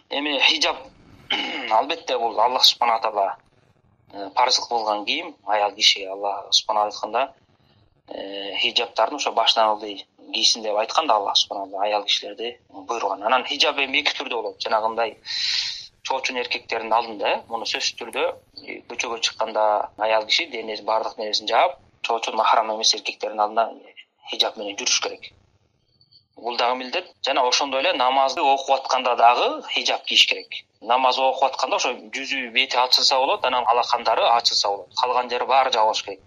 Эми хижаб албетте бул Аллах субхана таала парыз кылган кийим аял кишиге. Аллах субхана айтканда хижабтарын ошо башынан ылдый кийсин деп айткан да Аллах субхана таала аял кишилерди буйруган. Анан хижаб эми эки түрдө болот. Жанагындай чоочун эркектердин алдында муну сөзсүз түрдө көчөгө чыкканда аял киши денеси баардык нерсин жаап, чоочун махрам эмес эркектердин алдында хижаб менен жүрүш керек. Бул дагы милдет. Жана ошондой эле намазды окуп атканда дагы хижаб кийиш керек. Намаз окуп атканда ошо жүзү бети ачылса болот, анан алакандары ачылса болот. Калган жери баары жабылыш керек.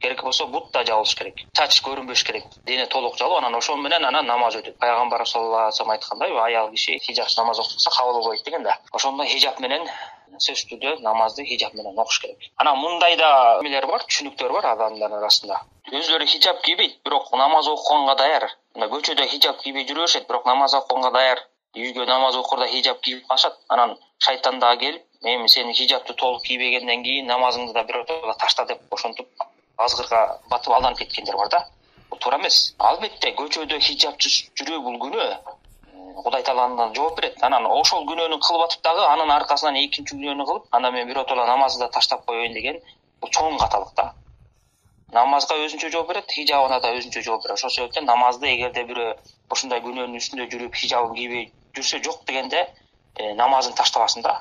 Керек болсо бут да жабылыш керек. Чач көрүнбөш керек. Дене толук жабылып, анан ошон менен намаз өтөт. Пайгамбар саллаллаху алейхи вассалам айткандай, аял киши хижабсыз намаз окуса кабыл болбойт деген да. Ошондой хижаб менен сөзсүз түрдө намазды хижаб менен окуш керек. Анан мындай да эмелер бар, түшүнүктөр бар адамдардын арасында. Өзлөрү хижаб кийбейт, бирок намаз окуганга даяр. Көчөдө хижаб кийбей жүрө беришет, бирок намаз окуганга даяр. Үйгө намаз окурда хижаб кийип калышат. Анан шайтан дагы келип, эми сен хижабты толук кийбегенден кийин намазыңды да биротоло ташта деп ошентип азгырга батып алданып кеткендер бар да. Бул туура эмес. Албетте көчөдө хижабсыз жүрүү бул күнөө. Кудай тааладан жооп берет. Анан ошол күнөөнү кылып атып дагы анын аркасынан экинчи күнөөнү кылып, анан мен биротоло намазды да таштап коеюн деген бул чоң каталык да. Намазга өзүнчө жооп берет, хижабына да өзүнчө жооп берет. Ошол себептен намазды эгерде бирөө ушундай күнөөнүн үстүндө жүрүп хижабын кийбей жүрсө жок дегенде намазын таштабасын да.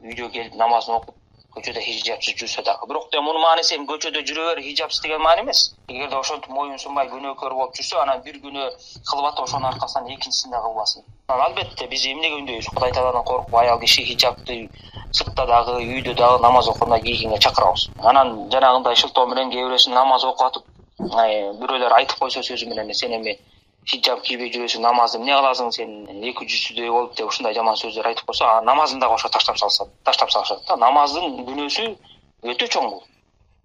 Үйдө келип намазын окуп көчөдө хижабсыз жүрсө дагы. Бирок мунун мааниси эми көчөдө жүрө бер хижабсыз деген маани эмес. Эгерде ошентип моюн сунбай күнөөкөр болуп жүрсө, анан бир күнөө кылып атып ошонун аркасынан экинчисин да кылбасын. Албетте биз эмнеге үндөйбүз? Кудай тааладан коркуп аял киши хижабты сыртта дагы, үйдө дагы намаз окуганда кийгенге чакырабыз. Анан жанагындай шылтоо менен кээ бирөөсү намаз окуп атып, бирөөлөр айтып койсо сөзү менен сен эми хижаб кийбей жүрөсүң, намазды эмне кыласың, сен эки жүзсүздөй болуп деп ушундай жаман сөздөр айтып койсо, намазын дагы ошо таштап салышат да. Намаздын күнөөсү өтө чоң бул.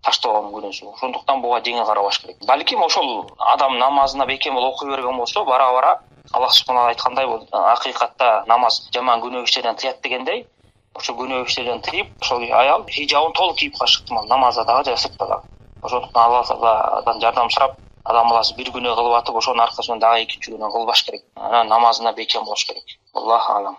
Таштоонун күнөөсү. Ошондуктан буга жеңил карабаш керек. Балким ошол адам намазына бекем окуй берген болсо, бара Аллах субхана айткандай, бул акыйкатта намаз жаман күнөө иштерден тыят дегендей, ошо күнөө иштерден тыйып, ошол аял хижабын толук кийип калышы ыктымал, намазда дагы же сыртта дагы. Ошондуктан Аллах Тааладан жардам сурап, адам баласы бир күнөө кылып атып, ошонун аркасынан дагы экинчи күнөө кылбаш керек. Анан намазына бекем болуш керек. Аллах алам.